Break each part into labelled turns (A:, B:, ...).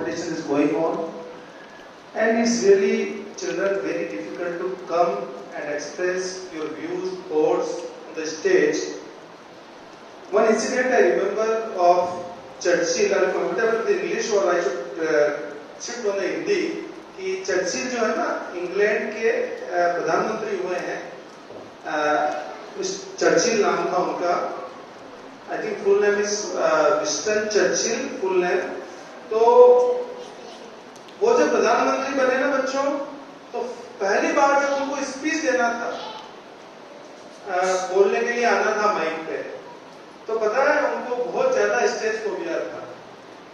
A: competition is going on, and it's really, children, very difficult to come and express your views, thoughts on the stage. One incident I remember of Churchill. I'm comfortable with English or I should shift on the Hindi. कि Churchill जो है ना, England के प्रधानमंत्री हुए हैं. Churchill नाम था उनका. I think full name is Winston Churchill, full name. तो वो जब प्रधानमंत्री बने ना बच्चों, तो पहली बार जब उनको स्पीच देना था, बोलने के लिए आना था माइक पे, तो पता है उनको बहुत ज्यादा स्टेज फोबिया था.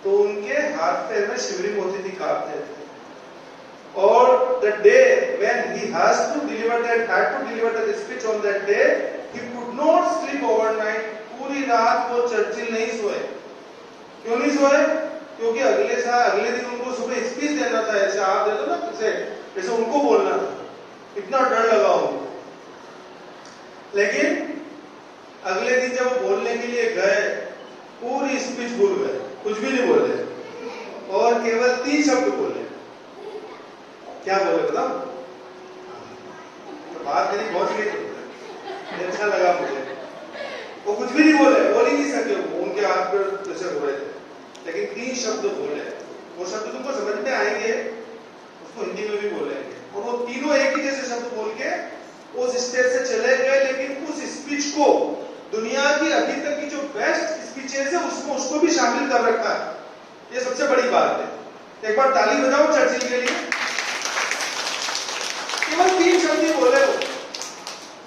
A: तो उनके हाथ पैर में शिवरिंग होती थी, कांपते थे. और the day when he had to deliver that speech on that day, he could not sleep overnight. पूरी रात वो चर्चिल नहीं सोए. क्यों नहीं सोए? क्योंकि अगले दिन उनको सुबह स्पीच देना था. ऐसे आप दे दो ना, जैसे उनको बोलना था. इतना डर लगा उनको. लेकिन अगले दिन जब वो बोलने के लिए गए, पूरी स्पीच भूल गए, कुछ भी नहीं बोले और केवल 3 शब्द बोले. क्या बोले बताओ? तो बात मेरी बहुत ही अच्छा लगा मुझे. वो कुछ भी नहीं बोले, बोल ही नहीं सके. वो उनके हाथ पर ऐसे हो रहे थे, लेकिन 3 शब्द बोले. वो शब्द तुमको समझ में आएंगे, उसको हिंदी में भी बोलेंगे. और वो तीनों एक ही जैसे शब्द बोल के उस स्टेज से चले गए. लेकिन उस स्पीच को दुनिया की अभी तक की जो बेस्ट स्पीचेस है उसमें उसको भी शामिल कर रखा है. ये सबसे बड़ी बात है. एक बार ताली बजाओ चर्चिल के लिए. केवल 3 शब्द ही बोले वो.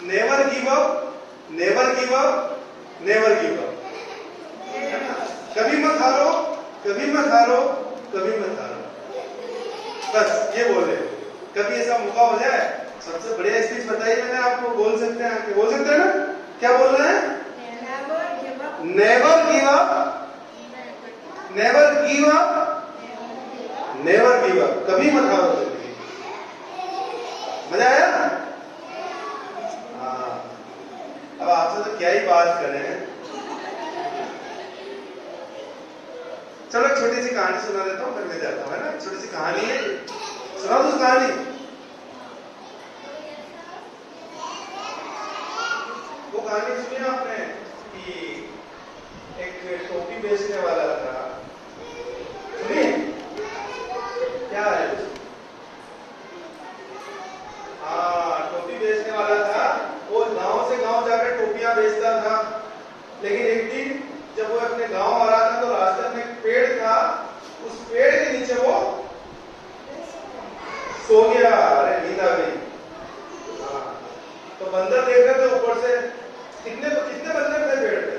A: Never give up, never give up, never give up. कभी मत हारो, कभी मत हारो, कभी मत हारो. बस ये बोले. कभी ऐसा मौका हो जाए, सबसे बढ़िया स्पीच बताइए मैंने आपको. बोल सकते हैं, बोल सकते हैं ना? क्या बोलना है? Never give up, never give up, never give up. कभी मत हारो. मजा आया ना? हाँ. अब आपसे तो क्या ही बात करें. चलो एक छोटी सी कहानी सुना देता हूँ, फिर मैं जाता हूँ. है ना, छोटी सी कहानी है. सुना दो कहानी. वो कहानी सुनी आपने कि एक टोपी बेचने वाला था. सुनिए क्या है. टोपी बेचने वाला था. वो गांव से गांव जाकर टोपियां बेचता था. लेकिन एक दिन जब वो अपने गांव आ रहा था, तो रास्ते में एक पेड़ था. उस पेड़ के नीचे वो सो गया. अरे नींद आ गई. तो बंदर देख रहे थे ऊपर से. कितने बंदर थे पेड़ पे?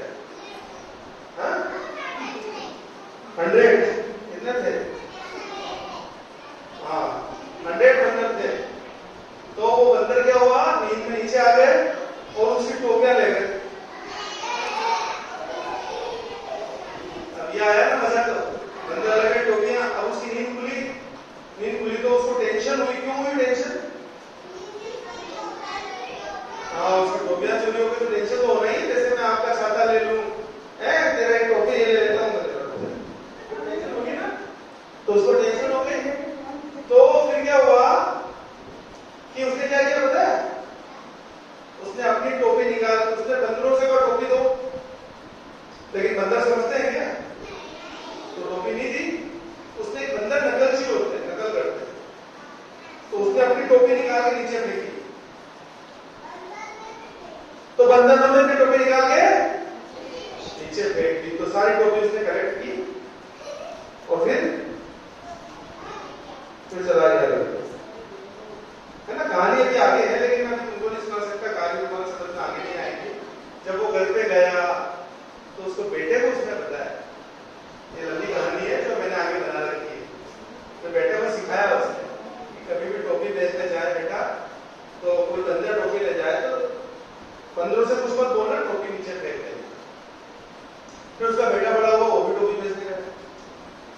A: 100. कितने थे? 100 बंदर थे. तो वो बंदर क्या हुआ, नींद में नीचे आ गए और उसकी टोपियां ले गए. अब ये आया ना मजा. तो बंदर लगे टोपियां. अब उसकी नींद खुली तो उसको टेंशन हुई. क्यों हुई टेंशन? उसकी टोपियां चोरी हो गई तो टेंशन तो होना ही. जैसे मैं आपका छाता ले लूं, तेरा एक टोपी ले लेता हूं, टेंशन होगी ना. तो उसको टेंशन हो गई. तो फिर क्या हुआ कि उसने क्या किया पता है? उसने अपनी टोपी निकाल, उसने बंदरों से कहा टोपी दो. लेकिन बंदर समझते हैं क्या? तो टोपी नहीं दी. उसने एक बंदर नकलची होते हैं, नकल करते हैं. तो उसने अपनी टोपी निकाल के नीचे फेंकी. तो बंदर ने टोपी निकाल के नीचे फेंक दी. तो सारी टोपी उसने कलेक्ट की और फिर चला गया. है ना. कहानी अभी आगे है, लेकिन मैं तुमको नहीं सुना सकता. कहानी तुम्हारे समझ में आगे नहीं आएगी. जब वो घर पे गया तो उसको बेटे को उसने बताया. ये लंबी कहानी है जो मैंने आगे बना रखी है. तो बेटे को सिखाया उसने कि कभी भी टोपी बेचने जाए बेटा, तो कोई बंदर टोपी ले जाए तो बंदरों से कुछ मत बोलना, टोपी नीचे फेंक देना. फिर उसका बेटा बड़ा हुआ, वो भी टोपी बेचने गया.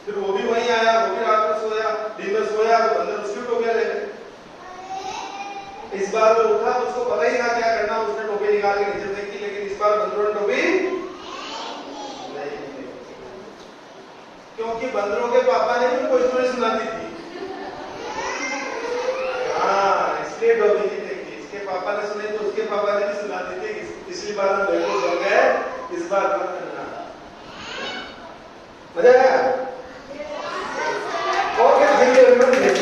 A: फिर वो भी वहीं आया, वो भी रात में सोया, दिन में सोया, तो बंदर उसकी टोपियां ले गए. इस बार वो उठा तो उसको पता ही था क्या करना. उसने टोपी निकाल के नीचे फेंकी. लेकिन इस बार बंदरों ने टोपी नहीं. क्योंकि बंदरों के पापा ने उनको स्टोरी सुनाती थी। हाँ, इसलिए डॉगी की टेक थी। इसके पापा ने सुने तो उसके पापा ने भी सुना दी थी। पिछली बार हम बेवकूफ हो गए, इस बार मत करना। मजा आया? Okay, thank you very much.